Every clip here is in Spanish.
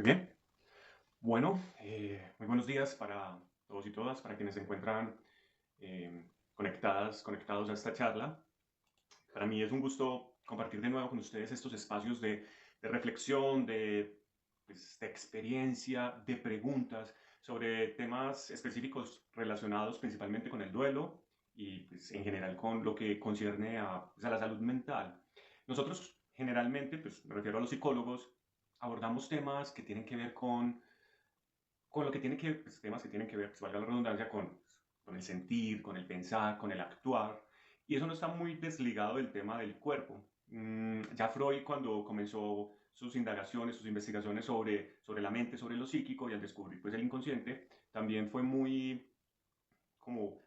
Muy bien. Bueno, muy buenos días para todos y todas, para quienes se encuentran conectados a esta charla. Para mí es un gusto compartir de nuevo con ustedes estos espacios de reflexión, de experiencia, de preguntas sobre temas específicos relacionados principalmente con el duelo y pues, en general con lo que concierne a la salud mental. Nosotros generalmente, pues me refiero a los psicólogos, abordamos temas que tienen que ver con lo que tiene que, pues, temas que tienen que ver, pues, valga la redundancia, con el sentir, con el pensar, con el actuar, y eso no está muy desligado del tema del cuerpo. Ya Freud, cuando comenzó sus indagaciones, sus investigaciones sobre la mente, sobre lo psíquico, y al descubrir pues, el inconsciente, también fue como,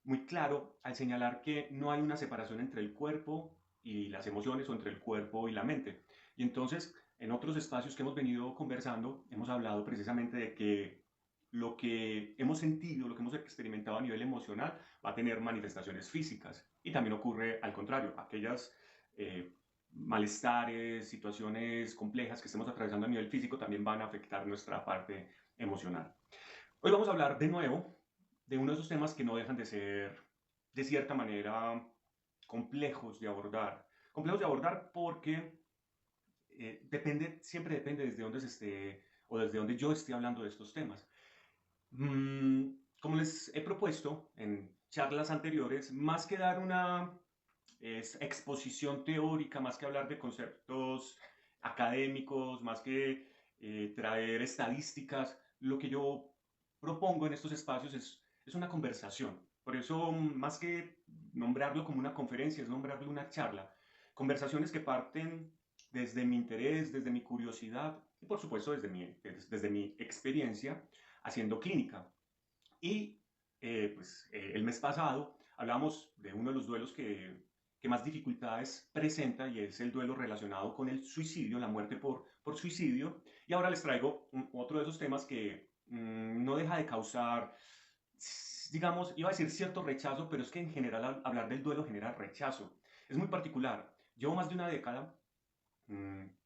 muy claro al señalar que no hay una separación entre el cuerpo y las emociones o entre el cuerpo y la mente. Y entonces, en otros espacios que hemos venido conversando, hemos hablado precisamente de que lo que hemos sentido, lo que hemos experimentado a nivel emocional, va a tener manifestaciones físicas. Y también ocurre al contrario, aquellas eh, malestares, situaciones complejas que estemos atravesando a nivel físico también van a afectar nuestra parte emocional. Hoy vamos a hablar de nuevo de uno de esos temas que no dejan de ser, de cierta manera, complejos de abordar. Complejos de abordar porque siempre depende desde dónde se esté o desde dónde yo esté hablando de estos temas. Como les he propuesto en charlas anteriores, más que dar una exposición teórica, más que hablar de conceptos académicos, más que traer estadísticas, lo que yo propongo en estos espacios es una conversación. Por eso, más que nombrarlo como una conferencia, es nombrarlo una charla. Conversaciones que parten desde mi interés, desde mi curiosidad y por supuesto desde mi experiencia haciendo clínica. Y el mes pasado hablábamos de uno de los duelos que más dificultades presenta y es el duelo relacionado con el suicidio, la muerte por suicidio. Y ahora les traigo otro de esos temas que no deja de causar, digamos, iba a decir cierto rechazo, pero es que en general hablar del duelo genera rechazo. Es muy particular. Llevo más de una década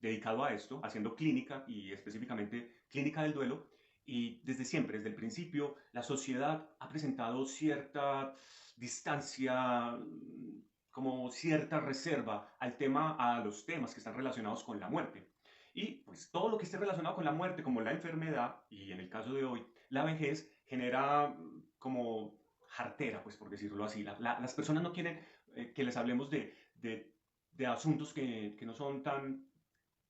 dedicado a esto, haciendo clínica y específicamente clínica del duelo. Y desde siempre, desde el principio, la sociedad ha presentado cierta distancia, como cierta reserva al tema, a los temas que están relacionados con la muerte. Y pues todo lo que esté relacionado con la muerte, como la enfermedad, y en el caso de hoy, la vejez, genera como jartera, pues por decirlo así. Las personas no quieren que les hablemos de asuntos que no son tan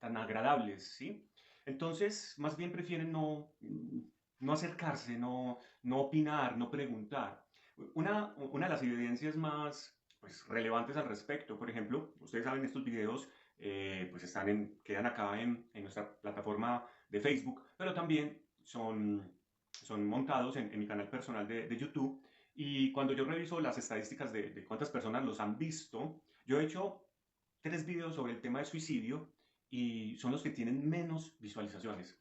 agradables, ¿sí? Entonces, más bien prefieren no acercarse, no opinar, no preguntar. Una de las evidencias más pues, relevantes al respecto, por ejemplo, ustedes saben, estos videos pues quedan acá en nuestra plataforma de Facebook, pero también son montados en mi canal personal de YouTube. Y cuando yo reviso las estadísticas de cuántas personas los han visto, yo he hecho 3 videos sobre el tema de suicidio y son los que tienen menos visualizaciones.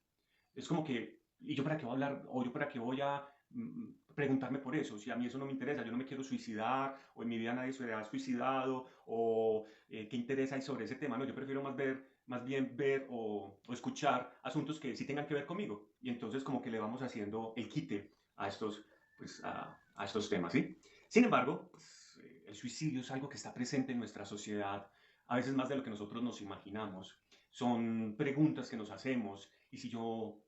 Es como que, ¿y yo para qué voy a hablar? O yo para qué voy a preguntarme por eso, si a mí eso no me interesa, yo no me quiero suicidar, o en mi vida nadie se ha suicidado, o qué interés hay sobre ese tema, no, yo prefiero más bien ver o escuchar asuntos que sí tengan que ver conmigo, y entonces como que le vamos haciendo el quite a a estos temas, ¿sí? Sin embargo, pues, el suicidio es algo que está presente en nuestra sociedad, a veces más de lo que nosotros nos imaginamos. Son preguntas que nos hacemos, y si yo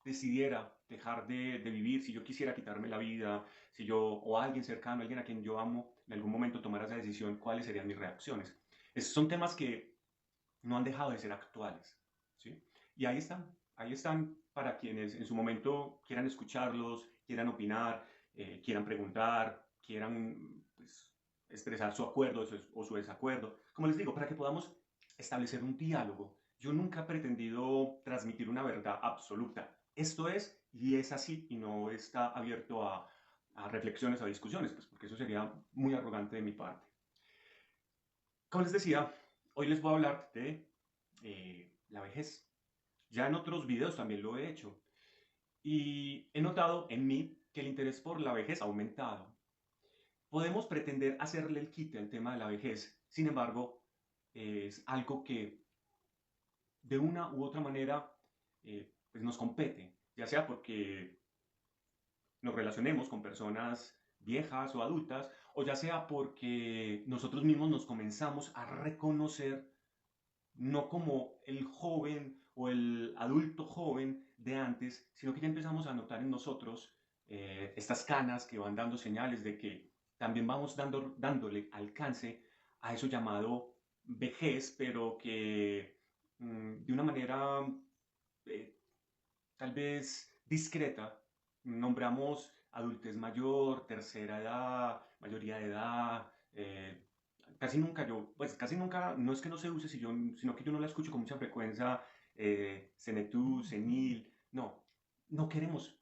decidiera dejar de vivir, si yo quisiera quitarme la vida, si yo o alguien cercano, alguien a quien yo amo, en algún momento tomara esa decisión, ¿cuáles serían mis reacciones? Son temas que no han dejado de ser actuales, ¿sí? Y ahí están para quienes en su momento quieran escucharlos, quieran opinar, quieran preguntar, quieran pues, expresar su acuerdo o su desacuerdo. Como les digo, para que podamos establecer un diálogo. Yo nunca he pretendido transmitir una verdad absoluta. Esto es y es así y no está abierto a reflexiones, a discusiones, pues porque eso sería muy arrogante de mi parte. Como les decía, hoy les voy a hablar de la vejez. Ya en otros videos también lo he hecho y he notado en mí que el interés por la vejez ha aumentado. Podemos pretender hacerle el quite al tema de la vejez, sin embargo, es algo que de una u otra manera pues nos compete, ya sea porque nos relacionemos con personas viejas o adultas, o ya sea porque nosotros mismos nos comenzamos a reconocer no como el joven o el adulto joven de antes, sino que ya empezamos a notar en nosotros estas canas que van dando señales de que también vamos dándole alcance a eso llamado vejez, pero que de una manera eh, tal vez discreta, nombramos adultez mayor, tercera edad, mayoría de edad, casi nunca pues casi nunca, no es que no se use, sino que yo no la escucho con mucha frecuencia, senectud, senil, no, no queremos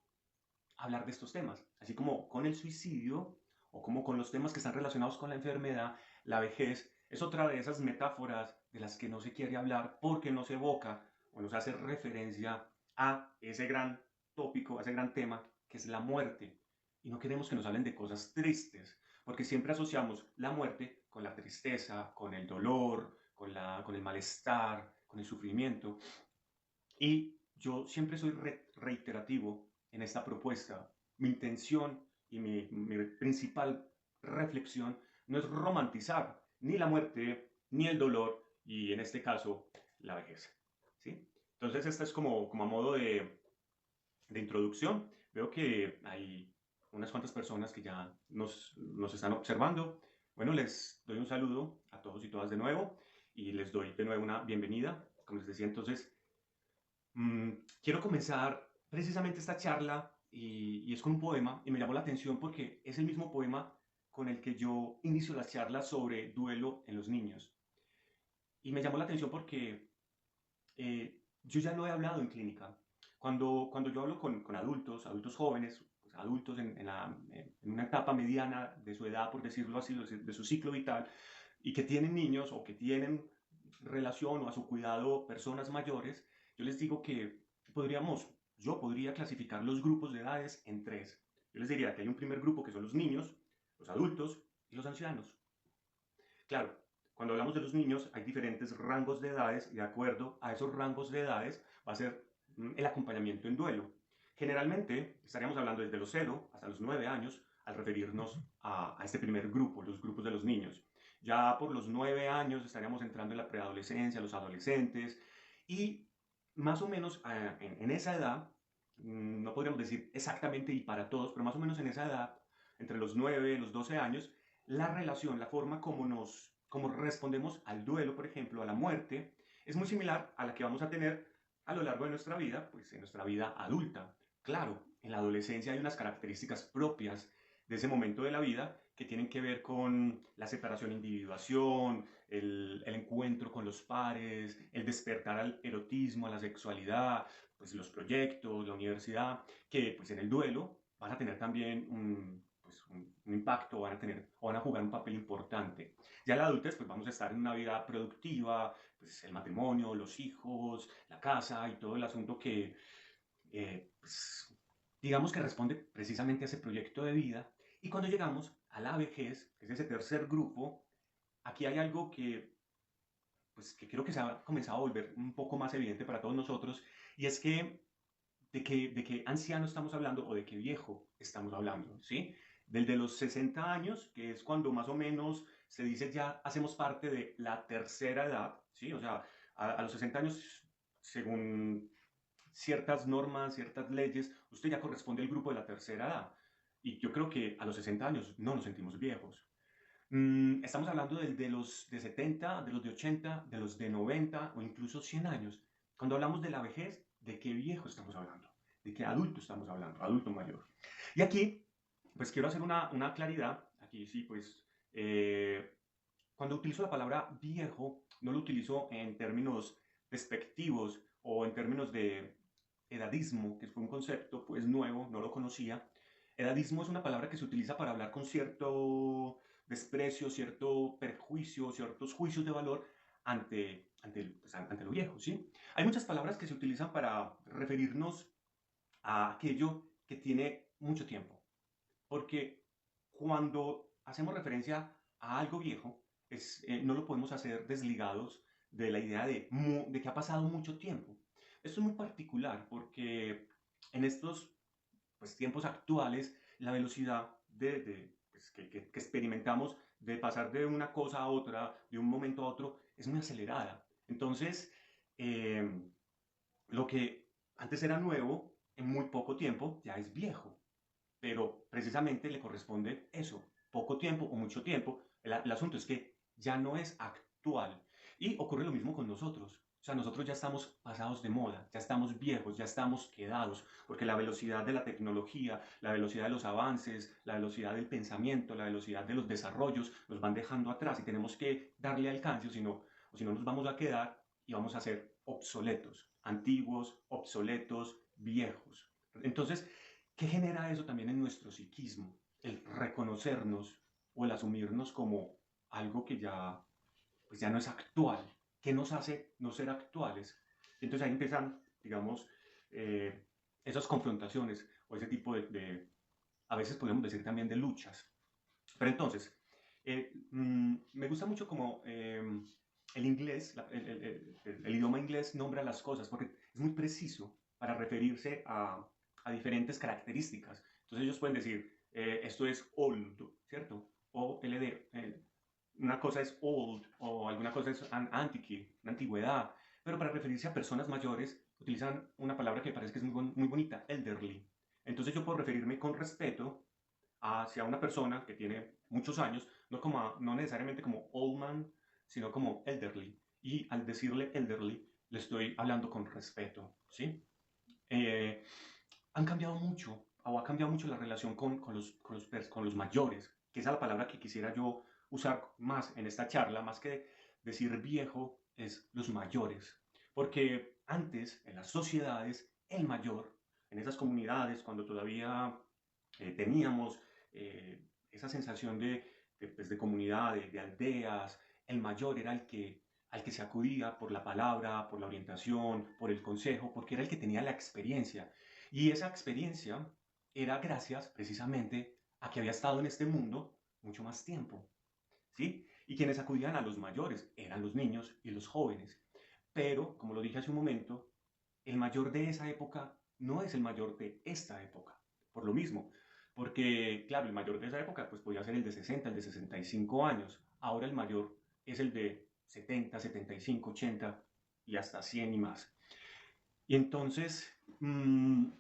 hablar de estos temas, así como con el suicidio o como con los temas que están relacionados con la enfermedad, la vejez es otra de esas metáforas de las que no se quiere hablar porque no se evoca o no se hace referencia a ese gran tópico, a ese gran tema que es la muerte. Y no queremos que nos hablen de cosas tristes, porque siempre asociamos la muerte con la tristeza, con el dolor, con el malestar, con el sufrimiento. Y yo siempre soy reiterativo en esta propuesta. Mi intención y mi principal reflexión no es romantizar ni la muerte, ni el dolor, y en este caso, la vejez. ¿Sí? Entonces, esta es como a modo de introducción. Veo que hay unas cuantas personas que ya nos están observando. Bueno, les doy un saludo a todos y todas de nuevo y les doy de nuevo una bienvenida. Como les decía, entonces, Mm, quiero comenzar precisamente esta charla y es con un poema y me llamó la atención porque es el mismo poema con el que yo inicio las charlas sobre duelo en los niños. Y me llamó la atención porque yo ya lo he hablado en clínica. Cuando yo hablo con adultos jóvenes, pues, adultos en una etapa mediana de su edad, por decirlo así, de su ciclo vital, y que tienen niños o que tienen relación o a su cuidado personas mayores, yo les digo que yo podría clasificar los grupos de edades en tres. Yo les diría que hay un primer grupo que son los niños, los adultos y los ancianos. Claro, cuando hablamos de los niños hay diferentes rangos de edades y de acuerdo a esos rangos de edades va a ser el acompañamiento en duelo. Generalmente estaríamos hablando desde los 0 hasta los 9 años al referirnos a este primer grupo, los grupos de los niños. Ya por los 9 años estaríamos entrando en la preadolescencia, los adolescentes y más o menos en esa edad, no podríamos decir exactamente y para todos, pero más o menos en esa edad, entre los 9 y los 12 años, la relación, la forma como respondemos al duelo, por ejemplo, a la muerte, es muy similar a la que vamos a tener a lo largo de nuestra vida, pues en nuestra vida adulta. Claro, en la adolescencia hay unas características propias de ese momento de la vida que tienen que ver con la separación, individuación, el encuentro con los pares, el despertar al erotismo, a la sexualidad, pues los proyectos, la universidad, que pues en el duelo van a tener también un impacto, van a jugar un papel importante. Ya en la adultez, pues vamos a estar en una vida productiva, pues el matrimonio, los hijos, la casa y todo el asunto que, pues, digamos que responde precisamente a ese proyecto de vida. Y cuando llegamos a la vejez, que es ese tercer grupo, aquí hay algo que creo que se ha comenzado a volver un poco más evidente para todos nosotros, y es que de qué anciano estamos hablando o de qué viejo estamos hablando, ¿sí? Del de los 60 años, que es cuando más o menos se dice ya hacemos parte de la tercera edad, ¿sí? O sea, a los 60 años, según ciertas normas, ciertas leyes, usted ya corresponde al grupo de la tercera edad. Y yo creo que a los 60 años no nos sentimos viejos. Estamos hablando de los de 70, de los de 80, de los de 90 o incluso 100 años. Cuando hablamos de la vejez, ¿de qué viejo estamos hablando? ¿De qué adulto estamos hablando? Adulto mayor. Y aquí, pues quiero hacer una claridad. Aquí sí, pues, cuando utilizo la palabra viejo, no lo utilizo en términos despectivos o en términos de edadismo, que fue un concepto pues nuevo, no lo conocía. Edadismo es una palabra que se utiliza para hablar con cierto desprecio, cierto perjuicio, ciertos juicios de valor ante lo viejo, ¿sí? Hay muchas palabras que se utilizan para referirnos a aquello que tiene mucho tiempo, porque cuando hacemos referencia a algo viejo, no lo podemos hacer desligados de la idea de que ha pasado mucho tiempo. Esto es muy particular porque en estos pues, tiempos actuales la velocidad pues, que experimentamos de pasar de una cosa a otra, de un momento a otro, es muy acelerada. Entonces, eh, lo que antes era nuevo, en muy poco tiempo ya es viejo, pero precisamente le corresponde eso, poco tiempo o mucho tiempo. El asunto es que ya no es actual. Y ocurre lo mismo con nosotros. O sea, nosotros ya estamos pasados de moda, ya estamos viejos, ya estamos quedados, porque la velocidad de la tecnología, la velocidad de los avances, la velocidad del pensamiento, la velocidad de los desarrollos nos van dejando atrás y tenemos que darle alcance, o si no nos vamos a quedar y vamos a ser obsoletos, antiguos, obsoletos, viejos. Entonces, ¿qué genera eso también en nuestro psiquismo? El reconocernos o el asumirnos como algo que ya, pues ya no es actual. ¿Qué nos hace no ser actuales? Entonces ahí empiezan, digamos, eh, esas confrontaciones o ese tipo a veces podemos decir también de luchas. Pero entonces, me gusta mucho como el inglés, el idioma inglés nombra las cosas porque es muy preciso para referirse a diferentes características. Entonces ellos pueden decir, esto es old, ¿cierto? O LD. Una cosa es old o alguna cosa es an antiquity, una antigüedad. Pero para referirse a personas mayores utilizan una palabra que parece que es muy bonita, elderly. Entonces yo puedo referirme con respeto hacia una persona que tiene muchos años, no necesariamente como old man, sino como elderly. Y al decirle elderly, le estoy hablando con respeto, ¿sí? Eh, Han cambiado mucho, o ha cambiado mucho la relación con los mayores, que esa es la palabra que quisiera yo usar más en esta charla, más que decir viejo, es los mayores. Porque antes, en las sociedades, el mayor, en esas comunidades, cuando todavía teníamos esa sensación pues, de comunidad, de aldeas, el mayor era al que se acudía por la palabra, por la orientación, por el consejo, porque era el que tenía la experiencia. Y esa experiencia era gracias precisamente a que había estado en este mundo mucho más tiempo, ¿sí? Y quienes acudían a los mayores eran los niños y los jóvenes. Pero, como lo dije hace un momento, el mayor de esa época no es el mayor de esta época. Por lo mismo, porque, claro, el mayor de esa época pues podía ser el de 60, el de 65 años. Ahora el mayor es el de 70, 75, 80 y hasta 100 y más. Y entonces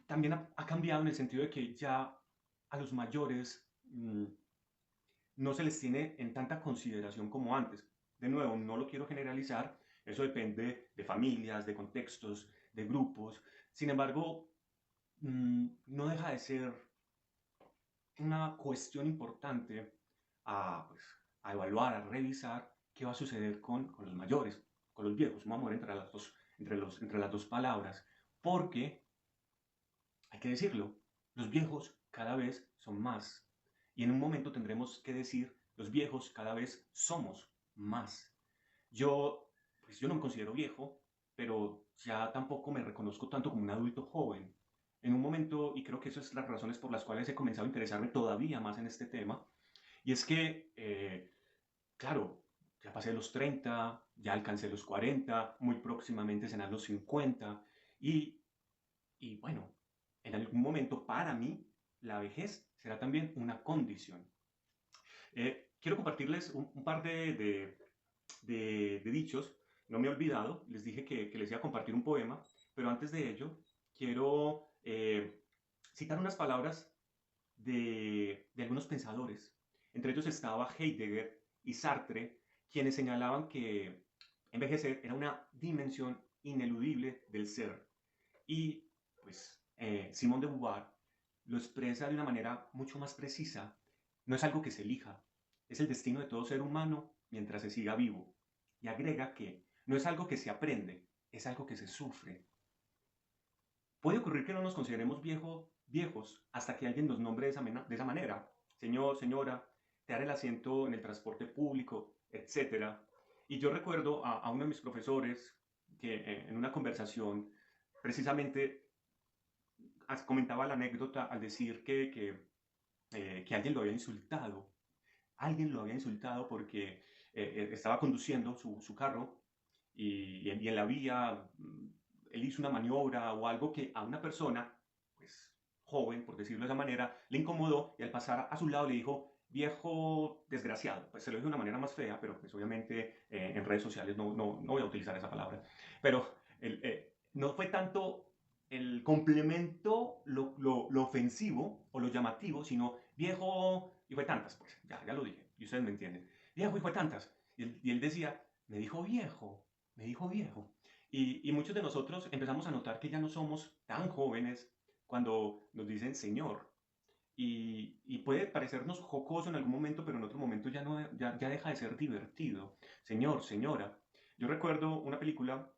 también ha cambiado en el sentido de que ya a los mayores no se les tiene en tanta consideración como antes. De nuevo, no lo quiero generalizar, eso depende de familias, de contextos, de grupos. Sin embargo, no deja de ser una cuestión importante pues, a evaluar, a revisar qué va a suceder con los mayores, con los viejos. Vamos a mover entre las dos palabras, porque hay que decirlo, los viejos cada vez son más. Y en un momento tendremos que decir, los viejos cada vez somos más. Pues yo no me considero viejo, pero ya tampoco me reconozco tanto como un adulto joven. En un momento, y creo que esas son las razones por las cuales he comenzado a interesarme todavía más en este tema, y es que, claro, ya pasé los 30, ya alcancé los 40, muy próximamente serán los 50, y y bueno, en algún momento para mí la vejez será también una condición. Quiero compartirles un par de dichos. No me he olvidado, les dije que les iba a compartir un poema, pero antes de ello quiero citar unas palabras de algunos pensadores. Entre ellos estaba Heidegger y Sartre, quienes señalaban que envejecer era una dimensión ineludible del ser. Y pues Simone de Beauvoir lo expresa de una manera mucho más precisa. No es algo que se elija, es el destino de todo ser humano mientras se siga vivo. Y agrega que no es algo que se aprende, es algo que se sufre. Puede ocurrir que no nos consideremos viejos hasta que alguien nos nombre de esa manera. Señor, señora, te haré el asiento en el transporte público, etcétera. Y yo recuerdo a uno de mis profesores que en una conversación precisamente comentaba la anécdota al decir que alguien lo había insultado. Alguien lo había insultado porque estaba conduciendo su carro y en la vía él hizo una maniobra o algo que a una persona, pues joven, por decirlo de esa manera, le incomodó y al pasar a su lado le dijo, viejo desgraciado. Pues se lo dijo de una manera más fea, pero pues obviamente en redes sociales no voy a utilizar esa palabra. Pero no fue tanto el complemento, lo ofensivo o lo llamativo, sino viejo, y fue tantas, pues, ya lo dije, y ustedes me entienden. Viejo, y fue tantas. Y él decía, me dijo viejo. Y muchos de nosotros empezamos a notar que ya no somos tan jóvenes cuando nos dicen señor. Y puede parecernos jocoso en algún momento, pero en otro momento ya, no, ya deja de ser divertido. Señor, señora. Yo recuerdo una película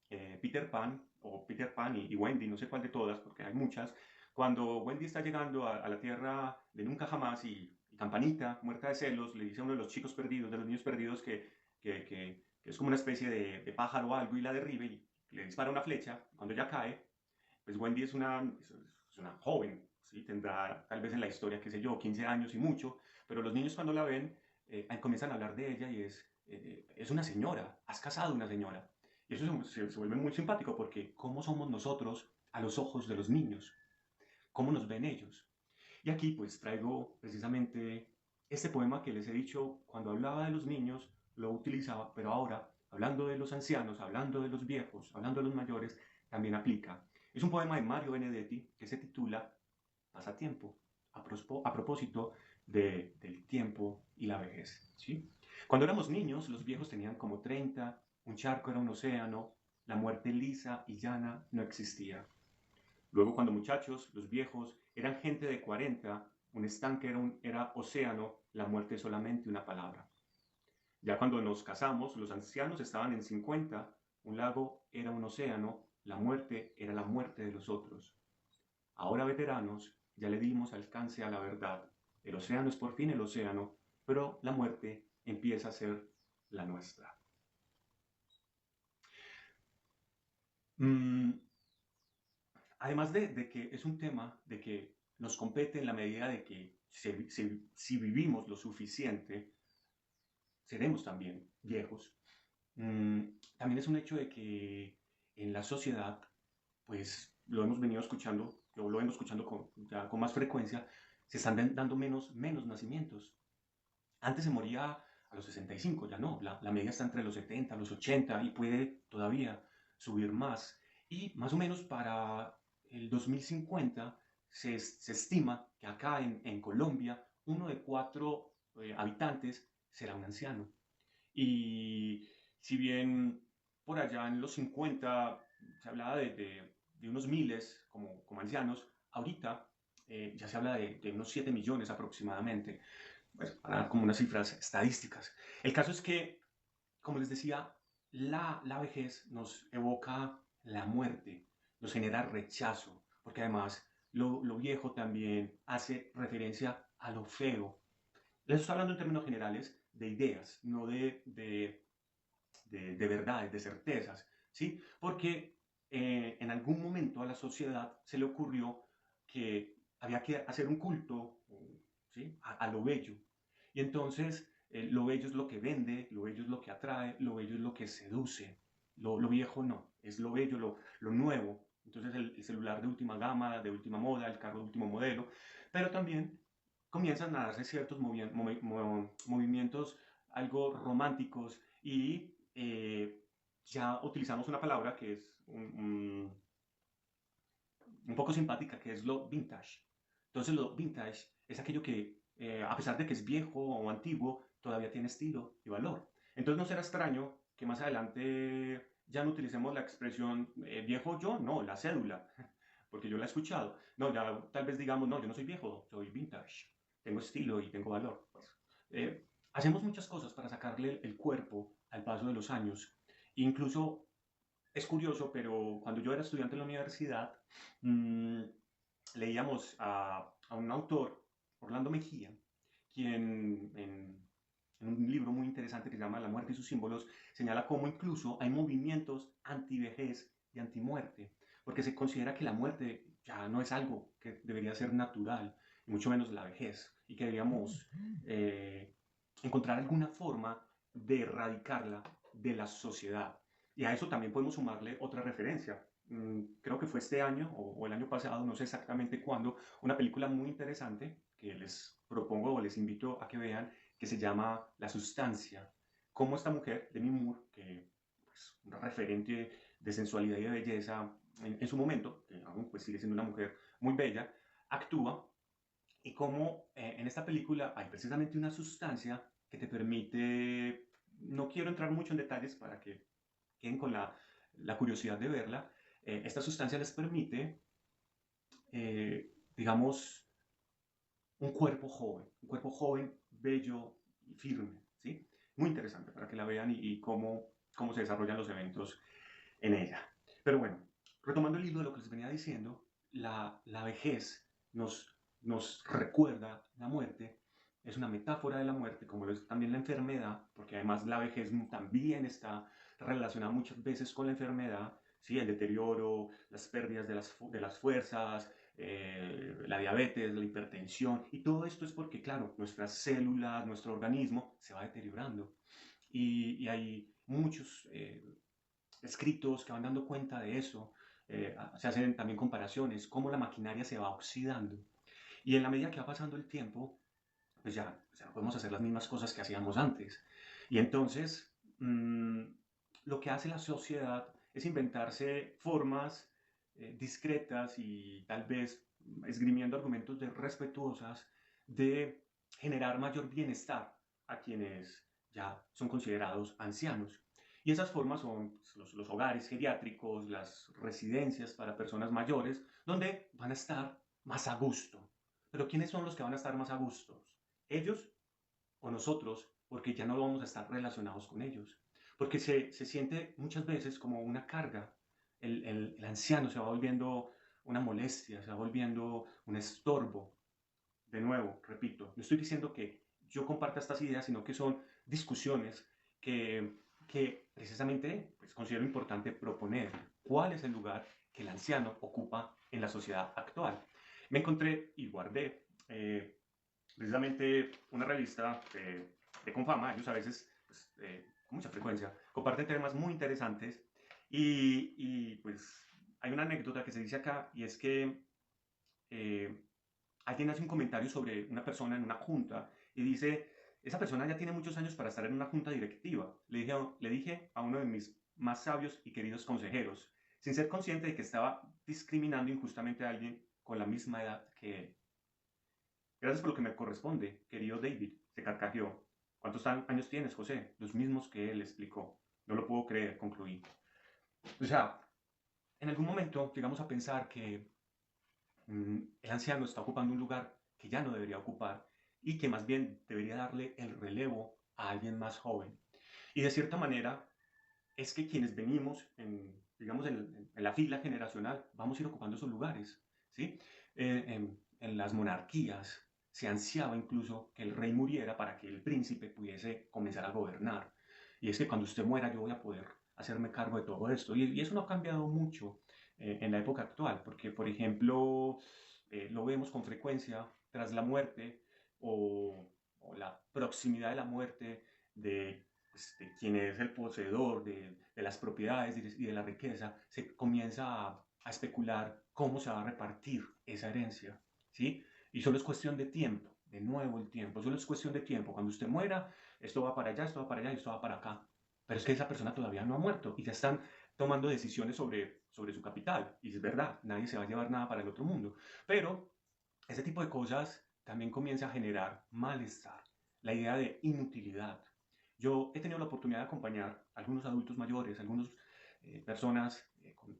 Peter Pan, o Peter Pan y Wendy, no sé cuál de todas, porque hay muchas, cuando Wendy está llegando a la tierra de nunca jamás y Campanita, muerta de celos, le dice a uno de los chicos perdidos, de los niños perdidos, que es como una especie de pájaro o algo y la derribe y le dispara una flecha. Cuando ella cae, pues Wendy es una joven, ¿sí? Tendrá tal vez en la historia, qué sé yo, 15 años y mucho, pero los niños cuando la ven comienzan a hablar de ella y es una señora, has casado una señora. Y eso se vuelve muy simpático porque ¿cómo somos nosotros a los ojos de los niños? ¿Cómo nos ven ellos? Y aquí pues traigo precisamente este poema que les he dicho, cuando hablaba de los niños lo utilizaba, pero ahora, hablando de los ancianos, hablando de los viejos, hablando de los mayores, también aplica. Es un poema de Mario Benedetti que se titula Pasatiempo, a propósito del tiempo y la vejez. ¿Sí? Cuando éramos niños, los viejos tenían como 30, un charco era un océano, la muerte lisa y llana no existía. Luego, cuando muchachos, los viejos, eran gente de 40, un estanque era océano, la muerte solamente una palabra. Ya cuando nos casamos, los ancianos estaban en 50, un lago era un océano, la muerte era la muerte de los otros. Ahora veteranos, ya le dimos alcance a la verdad. El océano es por fin el océano, pero la muerte empieza a ser la nuestra. Mm, Además de que es un tema de que nos compete en la medida de que si vivimos lo suficiente, seremos también viejos. Mm, También es un hecho de que en la sociedad, pues lo hemos venido escuchando, lo vengo escuchando ya con más frecuencia, se están dando menos nacimientos. Antes se moría a los 65, ya no, la media está entre los 70, los 80 y puede todavía subir más. Y más o menos para el 2050 se estima que acá en Colombia uno de 4 habitantes será un anciano. Y si bien por allá en los 50 se hablaba de unos miles como ancianos, ahorita ya se habla de unos 7 millones aproximadamente, pues, para dar como unas cifras estadísticas. El caso es que, como les decía, la vejez nos evoca la muerte, nos genera rechazo, porque además lo viejo también hace referencia a lo feo. Les estoy hablando en términos generales de ideas, no de verdades, de certezas, ¿sí? Porque en algún momento a la sociedad se le ocurrió que había que hacer un culto, ¿sí? A lo bello. Y entonces lo bello es lo que vende, lo bello es lo que atrae, lo bello es lo que seduce. Lo viejo no, es lo bello, lo nuevo. Entonces el celular de última gama, de última moda, el carro de último modelo, pero también comienzan a darse ciertos movimientos algo románticos y ya utilizamos una palabra que es un poco simpática, que es lo vintage. Entonces lo vintage es aquello que, a pesar de que es viejo o antiguo, todavía tiene estilo y valor. Entonces no será extraño que más adelante ya no utilicemos la expresión viejo yo, no, la cédula, porque yo la he escuchado. No, ya tal vez digamos, no, yo no soy viejo, soy vintage, tengo estilo y tengo valor. Pues, hacemos muchas cosas para sacarle el cuerpo al paso de los años. Incluso es curioso, pero cuando yo era estudiante en la universidad, mmm, leíamos a un autor, Orlando Mejía, quien en un libro muy interesante que se llama La muerte y sus símbolos, señala cómo incluso hay movimientos antivejez y antimuerte, porque se considera que la muerte ya no es algo que debería ser natural, y mucho menos la vejez, y que deberíamos encontrar alguna forma de erradicarla de la sociedad. Y a eso también podemos sumarle otra referencia. Creo que fue este año o el año pasado, no sé exactamente cuándo, una película muy interesante que les propongo o les invito a que vean, que se llama La Sustancia. Cómo esta mujer, Demi Moore, que es una referente de sensualidad y de belleza en su momento, que aún pues sigue siendo una mujer muy bella, actúa y cómo en esta película hay precisamente una sustancia que te permite, no quiero entrar mucho en detalles para que queden con la curiosidad de verla, esta sustancia les permite, digamos, un cuerpo joven, bello y firme, ¿sí? Muy interesante para que la vean y cómo se desarrollan los eventos en ella. Pero bueno, retomando el hilo de lo que les venía diciendo, la vejez nos recuerda la muerte, es una metáfora de la muerte, como lo es también la enfermedad, porque además la vejez también está relacionada muchas veces con la enfermedad, ¿sí? El deterioro, las pérdidas de las fuerzas, la diabetes, la hipertensión, y todo esto es porque, claro, nuestras células, nuestro organismo se va deteriorando. Y hay muchos escritos que van dando cuenta de eso. Se hacen también comparaciones, cómo la maquinaria se va oxidando. Y en la medida que va pasando el tiempo, pues ya no podemos hacer las mismas cosas que hacíamos antes. Y entonces, lo que hace la sociedad es inventarse formas discretas y tal vez esgrimiendo argumentos respetuosas de generar mayor bienestar a quienes ya son considerados ancianos. Y esas formas son pues, los hogares geriátricos, las residencias para personas mayores, donde van a estar más a gusto. Pero ¿quiénes son los que van a estar más a gusto? ¿Ellos o nosotros? Porque ya no vamos a estar relacionados con ellos. Porque se siente muchas veces como una carga. El anciano se va volviendo una molestia, se va volviendo un estorbo. De nuevo, repito, no estoy diciendo que yo comparta estas ideas, sino que son discusiones que precisamente pues, considero importante proponer. ¿Cuál es el lugar que el anciano ocupa en la sociedad actual? Me encontré y guardé precisamente una revista de Confama. Ellos a veces, pues, con mucha frecuencia, comparten temas muy interesantes pues hay una anécdota que se dice acá y es que eh, alguien hace un comentario sobre una persona en una junta y dice, esa persona ya tiene muchos años para estar en una junta directiva. Le dije a uno de mis más sabios y queridos consejeros, sin ser consciente de que estaba discriminando injustamente a alguien con la misma edad que él. Gracias por lo que me corresponde, querido David, se carcajeó. ¿Cuántos años tienes, José? Los mismos que él explicó. No lo puedo creer, concluí. O sea, en algún momento llegamos a pensar que el anciano está ocupando un lugar que ya no debería ocupar y que más bien debería darle el relevo a alguien más joven. Y de cierta manera es que quienes venimos, digamos, en la fila generacional, vamos a ir ocupando esos lugares, ¿sí? En las monarquías se ansiaba incluso que el rey muriera para que el príncipe pudiese comenzar a gobernar. Y es que cuando usted muera yo voy a poder hacerme cargo de todo esto. Y eso no ha cambiado mucho en la época actual, porque, por ejemplo, lo vemos con frecuencia tras la muerte o la proximidad de la muerte de quien es el poseedor de las propiedades y de la riqueza, se comienza a especular cómo se va a repartir esa herencia, ¿sí? Y solo es cuestión de tiempo, de nuevo el tiempo, solo es cuestión de tiempo. Cuando usted muera, esto va para allá, esto va para allá y esto va para acá. Pero es que esa persona todavía no ha muerto y ya están tomando decisiones sobre su capital. Y es verdad, nadie se va a llevar nada para el otro mundo. Pero ese tipo de cosas también comienza a generar malestar, la idea de inutilidad. Yo he tenido la oportunidad de acompañar a algunos adultos mayores, algunas personas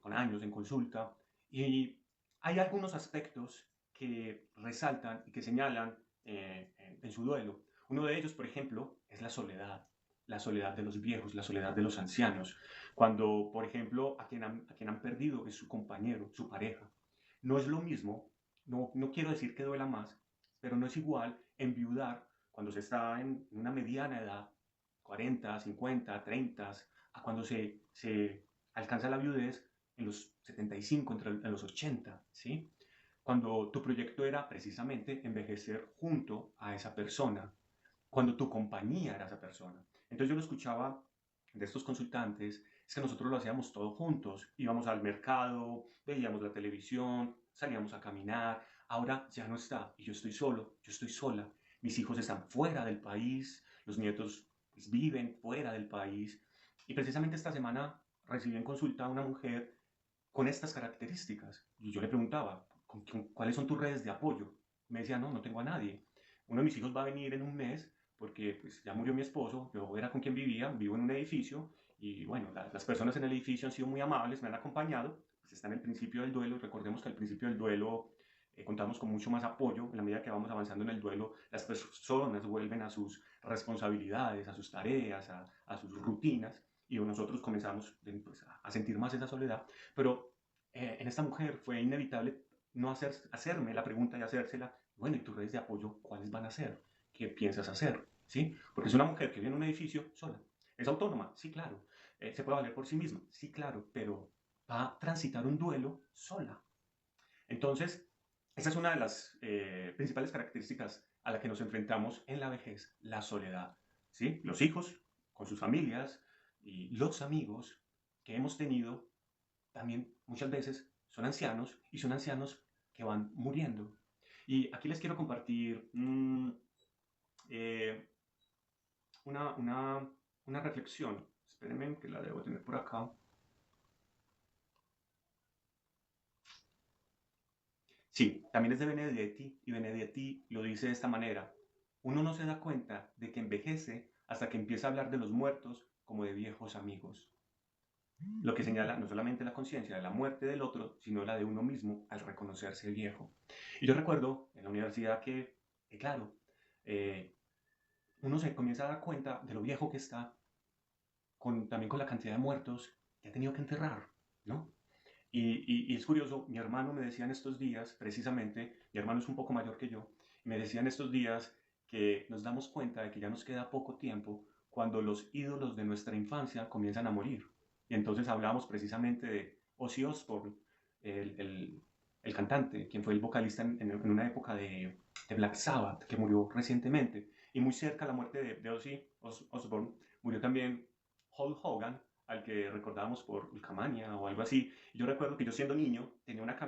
con años en consulta, y hay algunos aspectos que resaltan y que señalan en su duelo. Uno de ellos, por ejemplo, es la soledad de los viejos, la soledad de los ancianos. Cuando, por ejemplo, a quien han perdido es su compañero, su pareja. No es lo mismo, no quiero decir que duela más, pero no es igual enviudar cuando se está en una mediana edad, 40, 50, 30, a cuando se alcanza la viudez en los 75, en los 80, ¿sí? Cuando tu proyecto era precisamente envejecer junto a esa persona, cuando tu compañía era esa persona. Entonces yo lo escuchaba de estos consultantes es que nosotros lo hacíamos todo juntos. Íbamos al mercado, veíamos la televisión, salíamos a caminar. Ahora ya no está y yo estoy solo, yo estoy sola. Mis hijos están fuera del país, los nietos pues, viven fuera del país. Y precisamente esta semana recibí en consulta a una mujer con estas características. Y yo le preguntaba, ¿cuáles son tus redes de apoyo? Me decía, no, no tengo a nadie. Uno de mis hijos va a venir en un mes porque pues, ya murió mi esposo, yo era con quien vivía, vivo en un edificio y bueno, las personas en el edificio han sido muy amables, me han acompañado, pues está en el principio del duelo, recordemos que al principio del duelo contamos con mucho más apoyo, en la medida que vamos avanzando en el duelo, las personas vuelven a sus responsabilidades, a sus tareas, a sus rutinas y nosotros comenzamos pues, a sentir más esa soledad, pero en esta mujer fue inevitable no hacerme la pregunta y hacérsela, bueno, ¿y tus redes de apoyo cuáles van a ser? ¿Qué piensas hacer? ¿Sí? Porque es una mujer que vive en un edificio sola. ¿Es autónoma? Sí, claro. ¿Se puede valer por sí misma? Sí, claro, pero va a transitar un duelo sola. Entonces, esa es una de las principales características a la que nos enfrentamos en la vejez, la soledad. ¿Sí? Los hijos con sus familias y los amigos que hemos tenido también muchas veces son ancianos y son ancianos que van muriendo. Y aquí les quiero compartir eh, una, una, una reflexión. Espérenme que la debo tener por acá. Sí, también es de Benedetti y Benedetti lo dice de esta manera. Uno no se da cuenta de que envejece hasta que empieza a hablar de los muertos como de viejos amigos. Lo que señala no solamente la conciencia de la muerte del otro, sino la de uno mismo al reconocerse viejo. Y yo recuerdo en la universidad que claro, eh, uno se comienza a dar cuenta de lo viejo que está, también con la cantidad de muertos que ha tenido que enterrar, ¿no? Y es curioso, mi hermano me decía en estos días, precisamente, mi hermano es un poco mayor que yo, me decía en estos días que nos damos cuenta de que ya nos queda poco tiempo cuando los ídolos de nuestra infancia comienzan a morir. Y entonces hablábamos precisamente de Ozzy Osbourne, el, el, el cantante, quien fue el vocalista en una época de Black Sabbath, que murió recientemente. Y muy cerca a la muerte de Ozzy Osbourne murió también Hulk Hogan, al que recordábamos por Ulcamania o algo así. Y yo recuerdo que yo siendo niño tenía una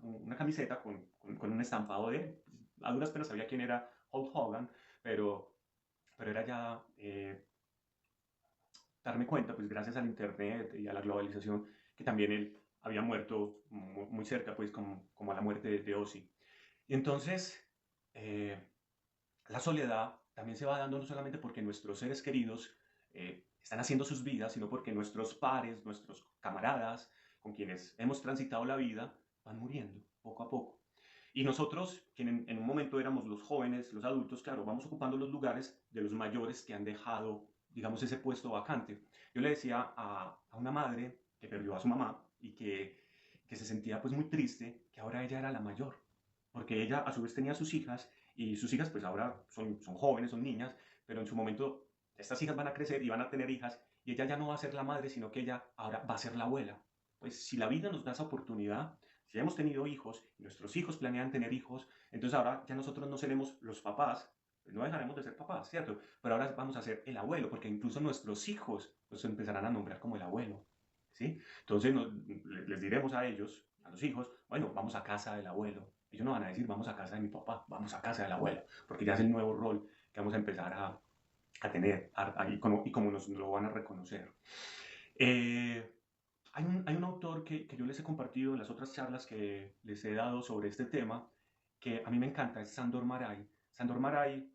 una camiseta con un estampado de él. A duras penas sabía quién era Hulk Hogan, pero, pero era ya darme cuenta, pues gracias al internet y a la globalización, que también él había muerto muy cerca, pues como a la muerte de Ozzy. Y entonces, eh, la soledad también se va dando no solamente porque nuestros seres queridos están haciendo sus vidas, sino porque nuestros pares, nuestros camaradas con quienes hemos transitado la vida, van muriendo poco a poco. Y nosotros, que en un momento éramos los jóvenes, los adultos, claro, vamos ocupando los lugares de los mayores que han dejado, digamos, ese puesto vacante. Yo le decía a una madre que perdió a su mamá y que se sentía pues muy triste, que ahora ella era la mayor, porque ella a su vez tenía sus hijas y sus hijas pues ahora son jóvenes, son niñas, pero en su momento estas hijas van a crecer y van a tener hijas y ella ya no va a ser la madre, sino que ella ahora va a ser la abuela. Pues si la vida nos da esa oportunidad, si hemos tenido hijos y nuestros hijos planean tener hijos, entonces ahora ya nosotros no seremos los papás, pues no dejaremos de ser papás, ¿cierto? Pero ahora vamos a ser el abuelo, porque incluso nuestros hijos nos empezarán a nombrar como el abuelo, ¿sí? Entonces les diremos a ellos, a los hijos, bueno, vamos a casa del abuelo. Ellos no van a decir, vamos a casa de mi papá, vamos a casa del abuelo, porque ya es el nuevo rol que vamos a empezar a tener y como nos lo van a reconocer. Eh, hay un autor que yo les he compartido en las otras charlas que les he dado sobre este tema, que a mí me encanta, es Sandor Maray. Sandor Maray,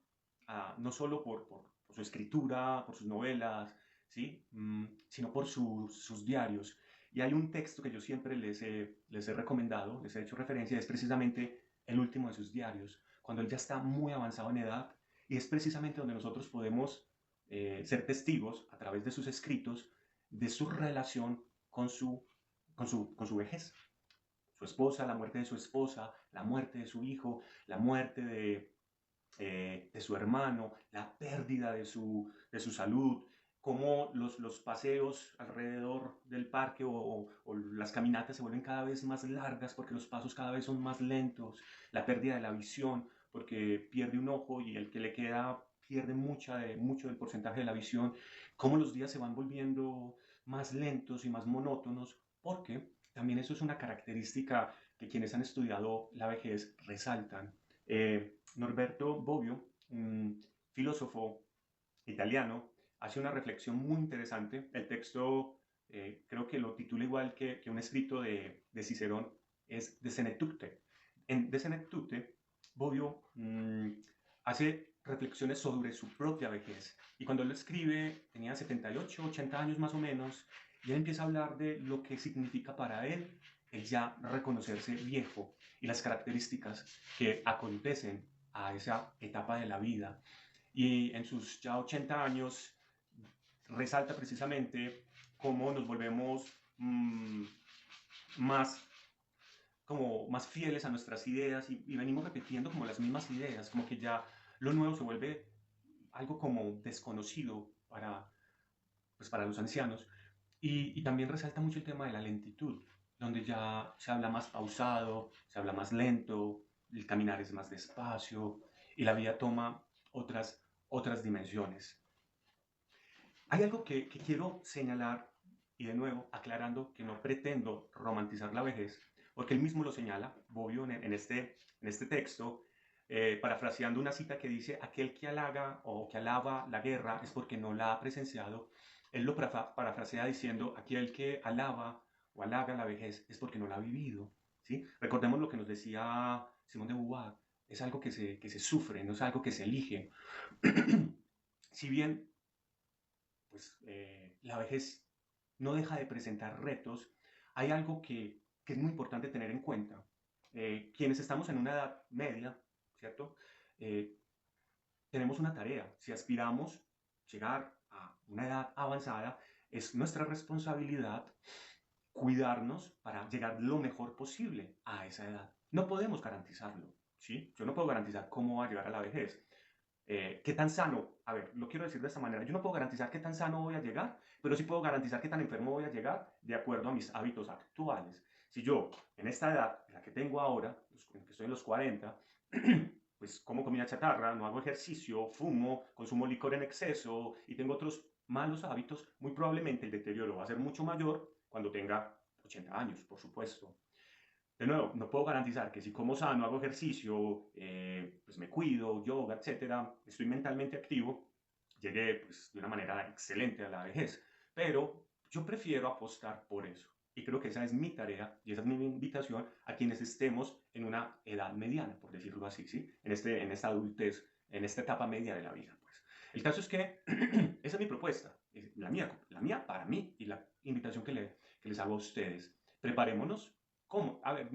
no solo por su escritura, por sus novelas, ¿sí? Sino por sus diarios. Y hay un texto que yo siempre les he recomendado, les he hecho referencia, es precisamente el último de sus diarios, cuando él ya está muy avanzado en edad, y es precisamente donde nosotros podemos ser testigos, a través de sus escritos, de su relación con con su vejez. Su esposa, la muerte de su esposa, la muerte de su hijo, la muerte de su hermano, la pérdida de su salud, cómo los paseos alrededor del parque o las caminatas se vuelven cada vez más largas porque los pasos cada vez son más lentos, la pérdida de la visión porque pierde un ojo y el que le queda pierde mucho del porcentaje de la visión, cómo los días se van volviendo más lentos y más monótonos, porque también eso es una característica que quienes han estudiado la vejez resaltan. Norberto Bobbio, un filósofo italiano, hace una reflexión muy interesante. El texto creo que lo titula igual que un escrito de Cicerón, es De Senectute. En De Senectute, Bobbio hace reflexiones sobre su propia vejez. Y cuando él lo escribe, tenía 78, 80 años más o menos, y él empieza a hablar de lo que significa para él el ya reconocerse viejo y las características que acontecen a esa etapa de la vida. Y en sus ya 80 años resalta precisamente cómo nos volvemos más como más fieles a nuestras ideas y venimos repitiendo como las mismas ideas, como que ya lo nuevo se vuelve algo como desconocido pues para los ancianos. Y también resalta mucho el tema de la lentitud, donde ya se habla más pausado, se habla más lento, el caminar es más despacio y la vida toma otras dimensiones. Hay algo que quiero señalar, y de nuevo aclarando que no pretendo romantizar la vejez, porque él mismo lo señala, Bobbio, en este texto, parafraseando una cita que dice: aquel que halaga o que alaba la guerra es porque no la ha presenciado. Él lo parafrasea diciendo: aquel que alaba o halaga la vejez es porque no la ha vivido. ¿Sí? Recordemos lo que nos decía Simón de Beauvoir: es algo que se sufre, no es algo que se elige. Si bien pues, la vejez no deja de presentar retos, hay algo que es muy importante tener en cuenta. Quienes estamos en una edad media, ¿cierto? Eh, tenemos una tarea. Si aspiramos llegar a una edad avanzada, es nuestra responsabilidad cuidarnos para llegar lo mejor posible a esa edad. No podemos garantizarlo, ¿sí? Yo no puedo garantizar cómo va a llegar a la vejez. ¿Qué tan sano? A ver, lo quiero decir de esta manera. Yo no puedo garantizar qué tan sano voy a llegar, pero sí puedo garantizar qué tan enfermo voy a llegar de acuerdo a mis hábitos actuales. Si yo, en esta edad, la que tengo ahora, que estoy en los 40, pues como comida chatarra, no hago ejercicio, fumo, consumo licor en exceso y tengo otros malos hábitos, muy probablemente el deterioro va a ser mucho mayor cuando tenga 80 años, por supuesto. De nuevo, no puedo garantizar que si como sano, hago ejercicio, pues me cuido, yoga, etcétera, estoy mentalmente activo, llegué pues, de una manera excelente a la vejez. Pero yo prefiero apostar por eso. Y creo que esa es mi tarea y esa es mi invitación a quienes estemos en una edad mediana, por decirlo así, ¿sí? En esta adultez, en esta etapa media de la vida. Pues. El caso es que esa es mi propuesta, la mía para mí y la invitación que les hago a ustedes. Preparémonos. ¿Cómo? A ver,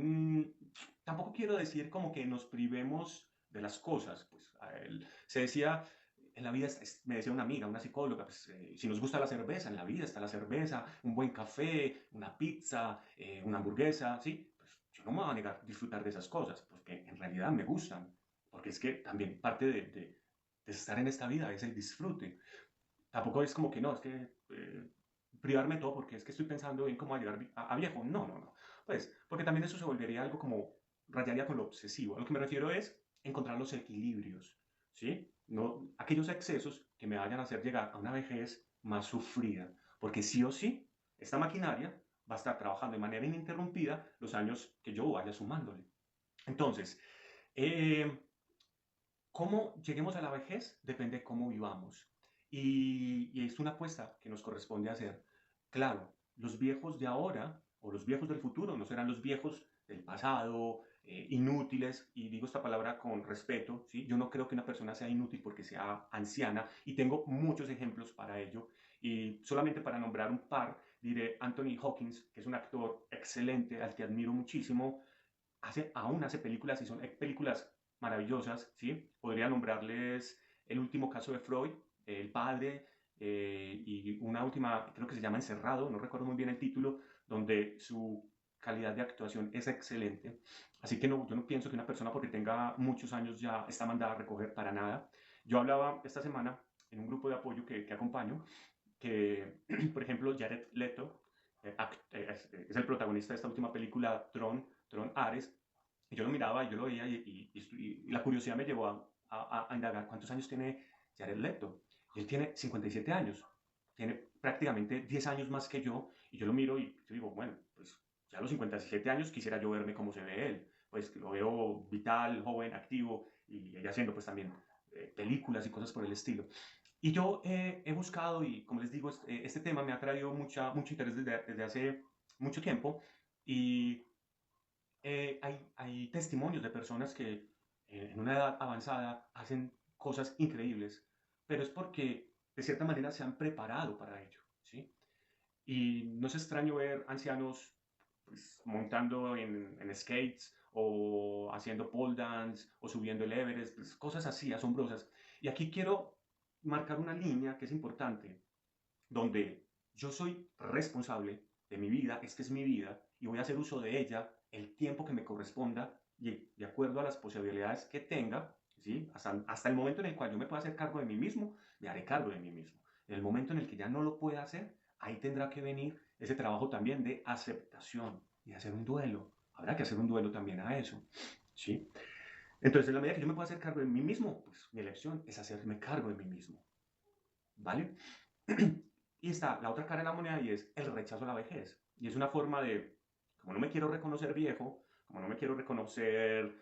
tampoco quiero decir como que nos privemos de las cosas. Pues se decía, en la vida, me decía una amiga, una psicóloga, pues, si nos gusta la cerveza, en la vida está la cerveza, un buen café, una pizza, una hamburguesa, ¿sí? Pues yo no me voy a negar a disfrutar de esas cosas, porque en realidad me gustan, porque es que también parte de estar en esta vida es el disfrute. Tampoco es como que no, es que privarme todo porque es que estoy pensando en cómo llegar a viejo. No, no, no. Pues, porque también eso se volvería algo como rayaría con lo obsesivo. A lo que me refiero es encontrar los equilibrios, ¿sí? No aquellos excesos que me vayan a hacer llegar a una vejez más sufrida. Porque sí o sí, esta maquinaria va a estar trabajando de manera ininterrumpida los años que yo vaya sumándole. Entonces, eh, cómo lleguemos a la vejez depende de cómo vivamos. Y es una apuesta que nos corresponde hacer. Claro, los viejos de ahora o los viejos del futuro no serán los viejos del pasado, inútiles, y digo esta palabra con respeto, ¿sí? Yo no creo que una persona sea inútil porque sea anciana y tengo muchos ejemplos para ello. Y solamente para nombrar un par, diré Anthony Hopkins, que es un actor excelente al que admiro muchísimo, aún hace películas y son películas maravillosas, ¿sí? Podría nombrarles El último caso de Freud, El padre, y una última, creo que se llama Encerrado, no recuerdo muy bien el título, donde su calidad de actuación es excelente. Así que no, yo no pienso que una persona porque tenga muchos años ya está mandada a recoger para nada. Yo hablaba esta semana en un grupo de apoyo que acompaño, que, por ejemplo, Jared Leto es el protagonista de esta última película, Tron Ares, y yo lo miraba y yo lo veía y la curiosidad me llevó a indagar cuántos años tiene Jared Leto. Y él tiene 57 años. Tiene prácticamente 10 años más que yo, y yo lo miro y yo digo, bueno, pues ya a los 57 años quisiera yo verme como se ve él, pues lo veo vital, joven, activo, y ella haciendo pues también películas y cosas por el estilo. Y yo he buscado, y como les digo, este tema me ha traído mucho interés desde hace mucho tiempo, y hay testimonios de personas que en una edad avanzada hacen cosas increíbles, pero es porque de cierta manera se han preparado para ello, ¿sí? Y no es extraño ver ancianos pues, montando en skates o haciendo pole dance o subiendo el Everest, pues, cosas así asombrosas. Y aquí quiero marcar una línea que es importante, donde yo soy responsable de mi vida, esta es mi vida, y voy a hacer uso de ella el tiempo que me corresponda y de acuerdo a las posibilidades que tenga, ¿sí? Hasta el momento en el cual yo me pueda hacer cargo de mí mismo, me haré cargo de mí mismo. En el momento en el que ya no lo pueda hacer, ahí tendrá que venir ese trabajo también de aceptación y de hacer un duelo. Habrá que hacer un duelo también a eso, ¿sí? Entonces, en la medida que yo me pueda hacer cargo de mí mismo, pues mi elección es hacerme cargo de mí mismo, ¿vale? Y está la otra cara de la moneda y es el rechazo a la vejez. Y es una forma de, como no me quiero reconocer viejo, como no me quiero reconocer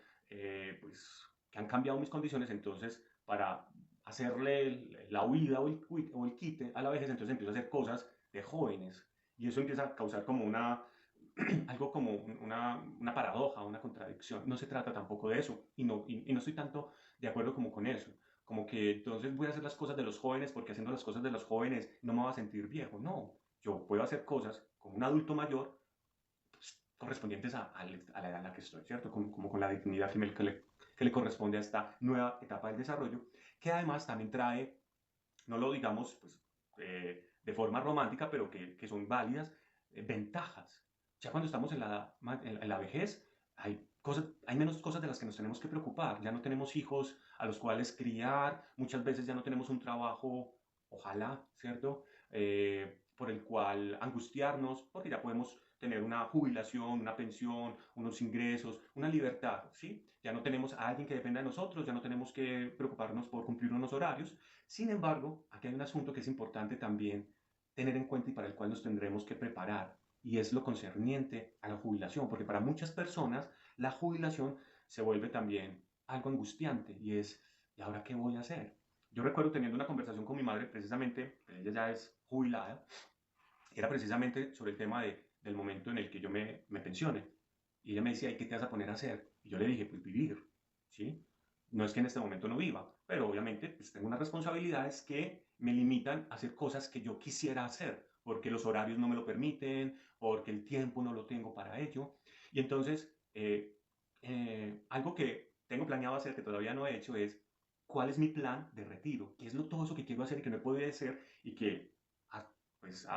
pues, que han cambiado mis condiciones, entonces para hacerle la huida o el quite a la vejez, entonces empiezo a hacer cosas de jóvenes. Y eso empieza a causar como algo como una paradoja, una contradicción. No se trata tampoco de eso. Y no estoy tanto de acuerdo como con eso, como que entonces voy a hacer las cosas de los jóvenes porque haciendo las cosas de los jóvenes no me voy a sentir viejo. No, yo puedo hacer cosas como un adulto mayor pues, correspondientes a la edad en la que estoy, ¿cierto? Como con la dignidad que le corresponde a esta nueva etapa del desarrollo, que además también trae, no lo digamos pues, de forma romántica, pero que son válidas, ventajas. Ya cuando estamos en la vejez, hay menos cosas de las que nos tenemos que preocupar. Ya no tenemos hijos a los cuales criar, muchas veces ya no tenemos un trabajo, ojalá, ¿cierto? Por el cual angustiarnos, porque ya podemos tener una jubilación, una pensión, unos ingresos, una libertad, ¿sí? Ya no tenemos a alguien que dependa de nosotros, ya no tenemos que preocuparnos por cumplir unos horarios. Sin embargo, aquí hay un asunto que es importante también tener en cuenta y para el cual nos tendremos que preparar, y es lo concerniente a la jubilación, porque para muchas personas la jubilación se vuelve también algo angustiante y es, ¿y ahora qué voy a hacer? Yo recuerdo teniendo una conversación con mi madre, precisamente, ella ya es jubilada, era precisamente sobre el tema del momento en el que yo me pensione. Y ella me decía, ¿y qué te vas a poner a hacer? Y yo le dije, pues vivir, ¿sí? No es que en este momento no viva, pero obviamente pues, tengo unas responsabilidades que me limitan a hacer cosas que yo quisiera hacer, porque los horarios no me lo permiten, porque el tiempo no lo tengo para ello. Y entonces, algo que tengo planeado hacer, que todavía no he hecho, es cuál es mi plan de retiro, qué es todo eso que quiero hacer y que no he podido hacer y que, pues,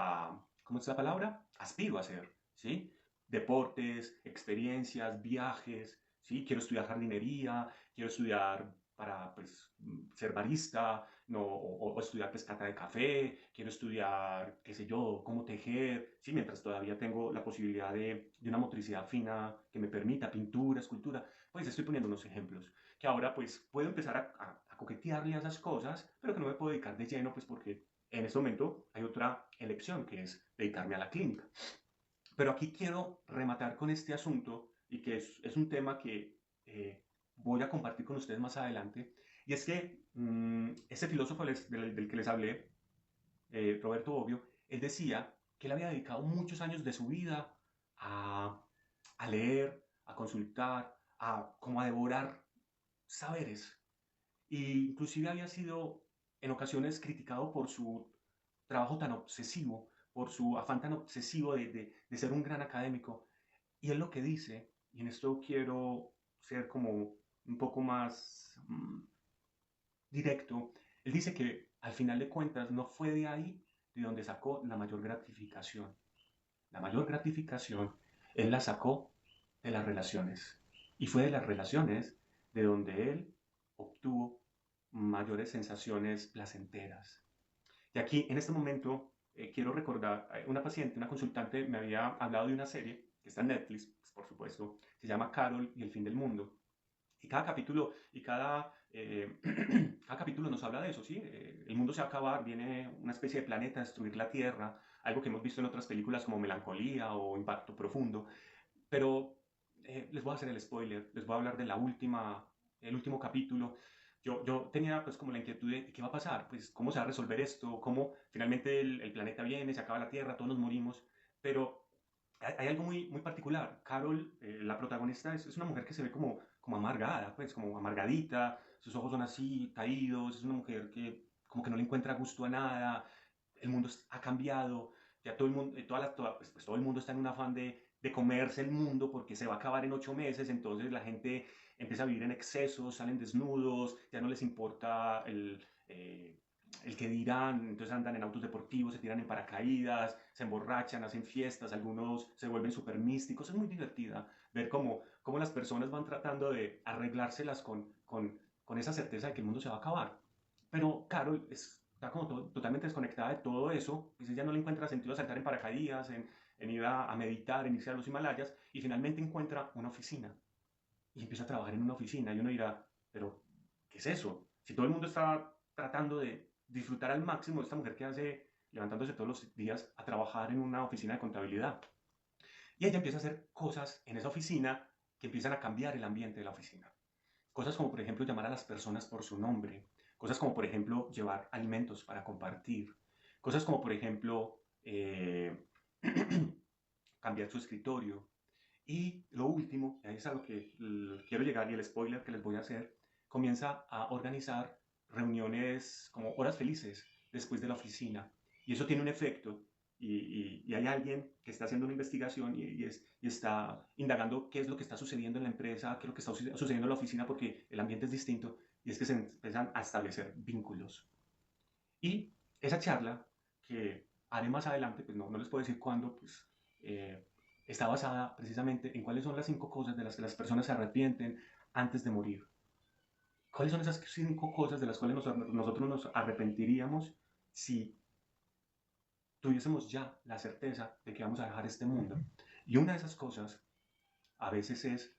¿cómo es la palabra? Aspiro a hacer, ¿sí? Deportes, experiencias, viajes, ¿sí? Quiero estudiar jardinería, quiero estudiar para pues, ser barista, no, o estudiar pescata de café, quiero estudiar, qué sé yo, cómo tejer, ¿sí? Mientras todavía tengo la posibilidad de una motricidad fina que me permita pintura, escultura, pues estoy poniendo unos ejemplos, que ahora pues puedo empezar a coquetearle a esas cosas, pero que no me puedo dedicar de lleno, pues porque en este momento hay otra elección que es dedicarme a la clínica. Pero aquí quiero rematar con este asunto y que es un tema que voy a compartir con ustedes más adelante. Y es que ese filósofo del que les hablé, Roberto Bobbio, él decía que él había dedicado muchos años de su vida a, a leer, a consultar, como a devorar saberes. E inclusive había sido en ocasiones criticado por su trabajo tan obsesivo, por su afán tan obsesivo de ser un gran académico. Y él lo que dice, y en esto quiero ser como un poco más directo, él dice que al final de cuentas no fue de ahí de donde sacó la mayor gratificación. La mayor gratificación él la sacó de las relaciones. Y fue de las relaciones de donde él obtuvo mayores sensaciones placenteras. Y aquí, en este momento, quiero recordar, una paciente, una consultante, me había hablado de una serie que está en Netflix, pues, por supuesto, se llama Carol y el fin del mundo. Y cada capítulo, cada capítulo nos habla de eso, ¿sí? El mundo se va a acabar, viene una especie de planeta a destruir la Tierra, algo que hemos visto en otras películas como Melancolía o Impacto Profundo. Pero les voy a hacer el spoiler, les voy a hablar de el último capítulo. Yo tenía pues como la inquietud de qué va a pasar, pues cómo se va a resolver esto, cómo finalmente el planeta viene, se acaba la Tierra, todos nos morimos, pero hay algo muy particular. Carol, la protagonista, es una mujer que se ve como amargada, pues como amargadita, sus ojos son así, caídos, es una mujer que como que no le encuentra gusto a nada, el mundo ha cambiado, ya todo el mundo, pues todo el mundo está en un afán de comerse el mundo porque se va a acabar en 8 meses, entonces la gente empieza a vivir en excesos, salen desnudos, ya no les importa el que dirán, entonces andan en autos deportivos, se tiran en paracaídas, se emborrachan, hacen fiestas, algunos se vuelven súper místicos, es muy divertida ver cómo las personas van tratando de arreglárselas con esa certeza de que el mundo se va a acabar. Pero Carol está como totalmente desconectada de todo eso, dice, ya no le encuentra sentido saltar en paracaídas, en ir a meditar, en irse a los Himalayas, y finalmente encuentra una oficina y empieza a trabajar en una oficina. Y uno dirá, pero, ¿qué es eso? Si todo el mundo está tratando de disfrutar al máximo de esta mujer que hace levantándose todos los días a trabajar en una oficina de contabilidad. Y ella empieza a hacer cosas en esa oficina que empiezan a cambiar el ambiente de la oficina. Cosas como, por ejemplo, llamar a las personas por su nombre. Cosas como, por ejemplo, llevar alimentos para compartir. Cosas como, por ejemplo, cambiar su escritorio. Y lo último, y ahí es a lo que quiero llegar y el spoiler que les voy a hacer, comienza a organizar reuniones como horas felices después de la oficina. Y eso tiene un efecto y hay alguien que está haciendo una investigación y está indagando qué es lo que está sucediendo en la empresa, qué es lo que está sucediendo en la oficina porque el ambiente es distinto y es que se empiezan a establecer vínculos. Y esa charla, que haré más adelante, pues no les puedo decir cuándo, pues eh, está basada precisamente en cuáles son las 5 cosas de las que las personas se arrepienten antes de morir. ¿Cuáles son esas 5 cosas de las cuales nosotros nos arrepentiríamos si tuviésemos ya la certeza de que vamos a dejar este mundo? Y una de esas cosas a veces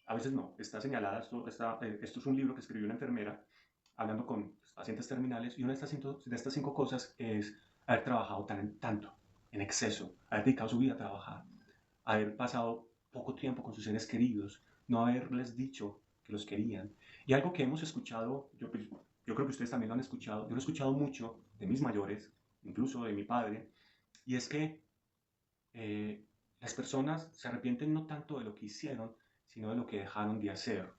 a veces no, está señalada, esto es un libro que escribió una enfermera hablando con pacientes terminales, y una de estas 5 cosas es haber trabajado tanto, en exceso, haber dedicado su vida a trabajar, haber pasado poco tiempo con sus seres queridos, no haberles dicho que los querían. Y algo que hemos escuchado, yo creo que ustedes también lo han escuchado, yo lo he escuchado mucho de mis mayores, incluso de mi padre, y es que eh, las personas se arrepienten no tanto de lo que hicieron, sino de lo que dejaron de hacer.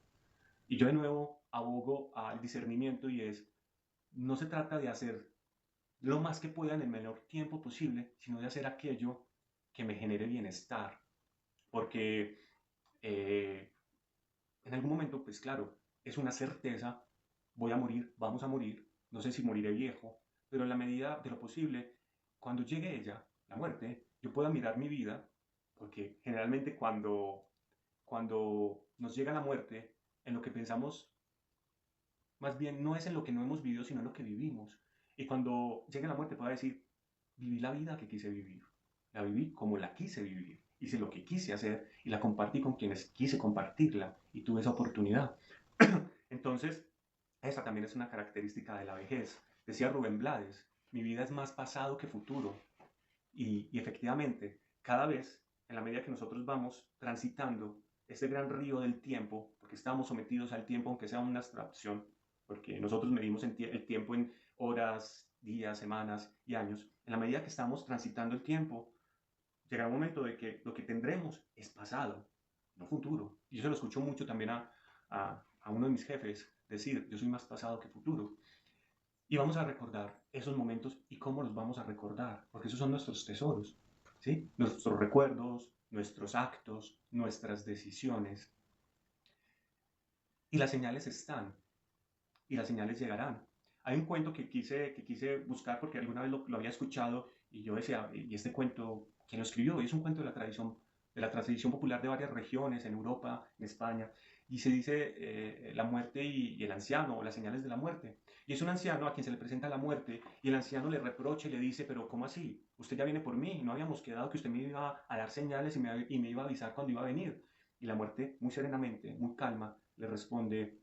Y yo de nuevo abogo al discernimiento y es, no se trata de hacer lo más que pueda en el menor tiempo posible, sino de hacer aquello que me genere bienestar. Porque eh, en algún momento, pues claro, es una certeza, voy a morir, vamos a morir, no sé si moriré viejo, pero en la medida de lo posible, cuando llegue ella, la muerte, yo pueda mirar mi vida, porque generalmente cuando nos llega la muerte, en lo que pensamos más bien no es en lo que no hemos vivido, sino en lo que vivimos. Y cuando llegue la muerte pueda decir, viví la vida que quise vivir, la viví como la quise vivir, hice lo que quise hacer y la compartí con quienes quise compartirla y tuve esa oportunidad. Entonces, esa también es una característica de la vejez. Decía Rubén Blades, mi vida es más pasado que futuro. Y efectivamente, cada vez, en la medida que nosotros vamos transitando este gran río del tiempo, porque estamos sometidos al tiempo, aunque sea una abstracción, porque nosotros medimos el tiempo en horas, días, semanas y años, en la medida que estamos transitando el tiempo, llegará un momento de que lo que tendremos es pasado, no futuro. Y yo se lo escucho mucho también a uno de mis jefes decir, yo soy más pasado que futuro. Y vamos a recordar esos momentos y cómo los vamos a recordar, porque esos son nuestros tesoros, ¿sí? Nuestros recuerdos, nuestros actos, nuestras decisiones. Y las señales están, y las señales llegarán. Hay un cuento que quise buscar porque alguna vez lo había escuchado y yo decía, ¿y este cuento quién lo escribió? Y es un cuento de la tradición popular de varias regiones, en Europa, en España, y se dice la muerte y el anciano, o las señales de la muerte. Y es un anciano a quien se le presenta la muerte y el anciano le reprocha y le dice, pero ¿cómo así? Usted ya viene por mí, no habíamos quedado que usted me iba a dar señales y me iba a avisar cuando iba a venir. Y la muerte, muy serenamente, muy calma, le responde,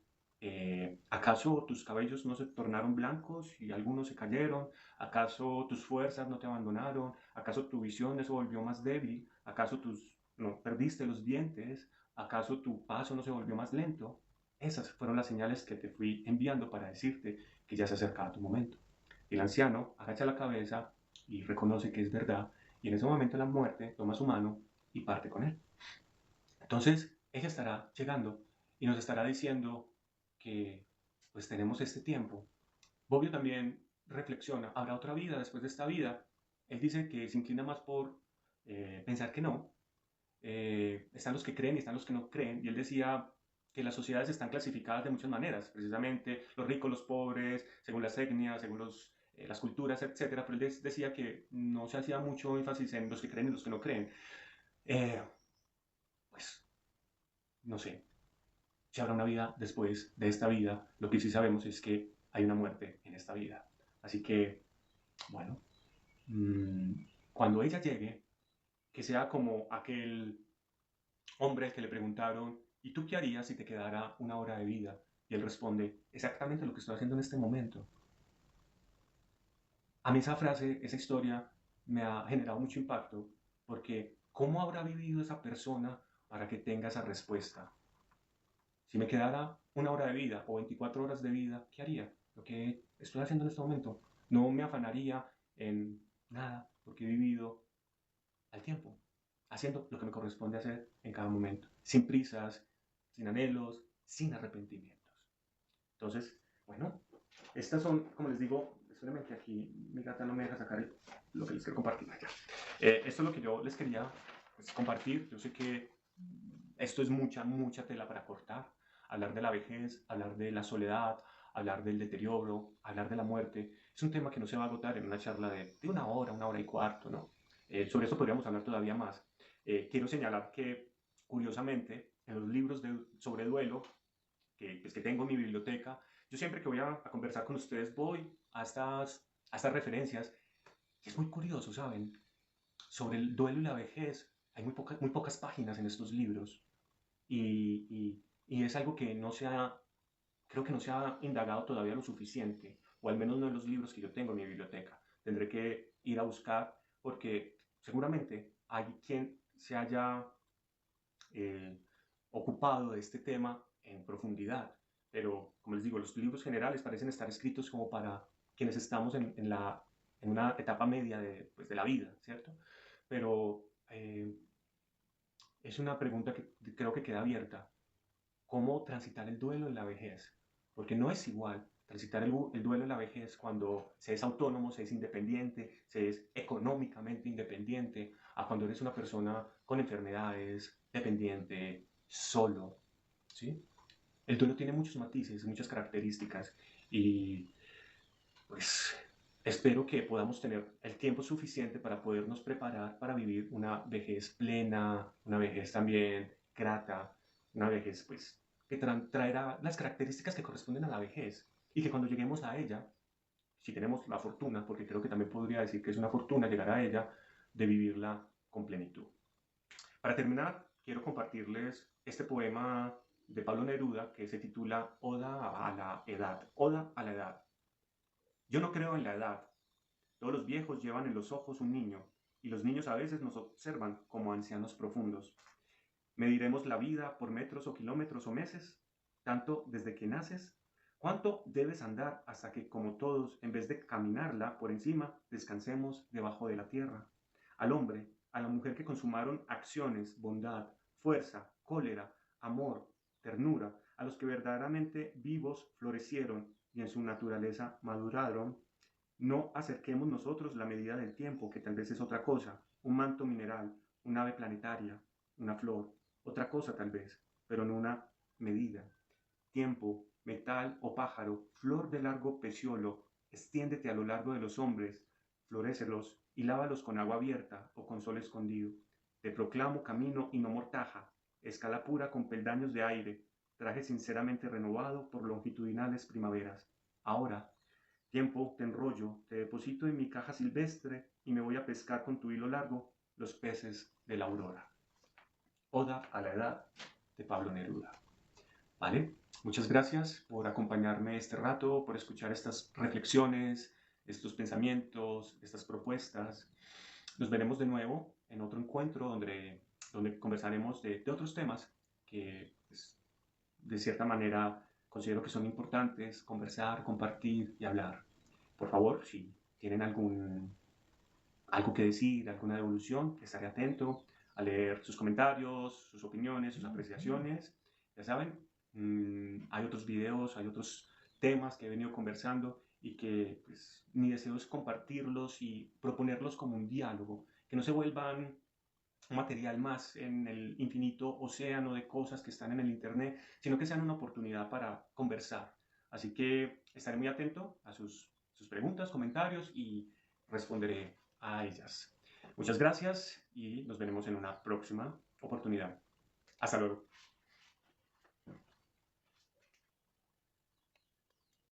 ¿acaso tus cabellos no se tornaron blancos y algunos se cayeron? ¿Acaso tus fuerzas no te abandonaron? ¿Acaso tu visión no se volvió más débil? ¿Acaso no perdiste los dientes? ¿Acaso tu paso no se volvió más lento? Esas fueron las señales que te fui enviando para decirte que ya se acercaba tu momento. El anciano agacha la cabeza y reconoce que es verdad, y en ese momento la muerte toma su mano y parte con él. Entonces, ella estará llegando y nos estará diciendo que pues tenemos este tiempo. Bobbio también reflexiona, ¿habrá otra vida después de esta vida? Él dice que se inclina más por pensar que no. Están los que creen y están los que no creen. Y él decía que las sociedades están clasificadas de muchas maneras, precisamente los ricos, los pobres, según las etnias, según las culturas, etcétera. Pero él decía que no se hacía mucho énfasis en los que creen y los que no creen. Eh, pues, no sé, si habrá una vida después de esta vida. Lo que sí sabemos es que hay una muerte en esta vida. Así que, bueno, mmm, cuando ella llegue, que sea como aquel hombre que le preguntaron, ¿y tú qué harías si te quedara una hora de vida? Y él responde, exactamente lo que estoy haciendo en este momento. A mí esa frase, esa historia, me ha generado mucho impacto, porque ¿cómo habrá vivido esa persona para que tenga esa respuesta? Si me quedara una hora de vida o 24 horas de vida, ¿qué haría? Lo que estoy haciendo en este momento. No me afanaría en nada, porque he vivido al tiempo, haciendo lo que me corresponde hacer en cada momento, sin prisas, sin anhelos, sin arrepentimientos. Entonces, bueno, estas son, como les digo, espérenme que aquí mi gata no me deja sacar lo que les quiero compartir allá. Esto es lo que yo les quería pues, compartir. Yo sé que esto es mucha, mucha tela para cortar. Hablar de la vejez, hablar de la soledad, hablar del deterioro, hablar de la muerte. Es un tema que no se va a agotar en una charla de una hora y cuarto, ¿no? Sobre eso podríamos hablar todavía más. Quiero señalar que, curiosamente, en los libros sobre duelo pues, que tengo en mi biblioteca, yo siempre que voy a conversar con ustedes voy a estas referencias. Y es muy curioso, ¿saben? Sobre el duelo y la vejez, hay muy pocas páginas en estos libros. Y es algo que no se ha, creo que no se ha indagado todavía lo suficiente, o al menos no en los libros que yo tengo en mi biblioteca. Tendré que ir a buscar porque seguramente hay quien se haya eh, ocupado de este tema en profundidad. Pero, como les digo, los libros generales parecen estar escritos como para quienes estamos en una etapa media pues, de la vida, ¿cierto? Pero es una pregunta que creo que queda abierta. ¿Cómo transitar el duelo en la vejez? Porque no es igual transitar el duelo en la vejez cuando se es autónomo, se es independiente, se es económicamente independiente, a cuando eres una persona con enfermedades, dependiente, solo, ¿sí? El duelo tiene muchos matices, muchas características y pues espero que podamos tener el tiempo suficiente para podernos preparar para vivir una vejez plena, una vejez también grata, una vejez pues que traerá las características que corresponden a la vejez y que cuando lleguemos a ella, si tenemos la fortuna, porque creo que también podría decir que es una fortuna llegar a ella, de vivirla con plenitud. Para terminar, quiero compartirles este poema de Pablo Neruda que se titula Oda a la Edad. Oda a la Edad. Yo no creo en la edad. Todos los viejos llevan en los ojos un niño, y los niños a veces nos observan como ancianos profundos. ¿Mediremos la vida por metros o kilómetros o meses? ¿Tanto desde que naces? ¿Cuánto debes andar hasta que, como todos, en vez de caminarla por encima, descansemos debajo de la tierra? Al hombre, a la mujer que consumaron acciones, bondad, fuerza, cólera, amor, ternura, a los que verdaderamente vivos florecieron y en su naturaleza maduraron, no acerquemos nosotros la medida del tiempo, que tal vez es otra cosa, un manto mineral, un ave planetaria, una flor, otra cosa tal vez, pero no una medida. Tiempo, metal o pájaro, flor de largo peciolo, extiéndete a lo largo de los hombres, florécelos y lávalos con agua abierta o con sol escondido. Te proclamo camino y no mortaja, escala pura con peldaños de aire, traje sinceramente renovado por longitudinales primaveras. Ahora, tiempo, te enrollo, te deposito en mi caja silvestre y me voy a pescar con tu hilo largo los peces de la aurora. Oda a la edad de Pablo Neruda. ¿Vale? Muchas gracias por acompañarme este rato, por escuchar estas reflexiones, estos pensamientos, estas propuestas. Nos veremos de nuevo en otro encuentro donde conversaremos de otros temas que, pues, de cierta manera, considero que son importantes conversar, compartir y hablar. Por favor, si tienen algo que decir, alguna devolución, estaré atento a leer sus comentarios, sus opiniones, sus apreciaciones. Ya saben, hay otros videos, hay otros temas que he venido conversando y que, pues, mi deseo es compartirlos y proponerlos como un diálogo, que no se vuelvan un material más en el infinito océano de cosas que están en el Internet, sino que sean una oportunidad para conversar. Así que estaré muy atento a sus preguntas, comentarios y responderé a ellas. Muchas gracias y nos veremos en una próxima oportunidad. Hasta luego.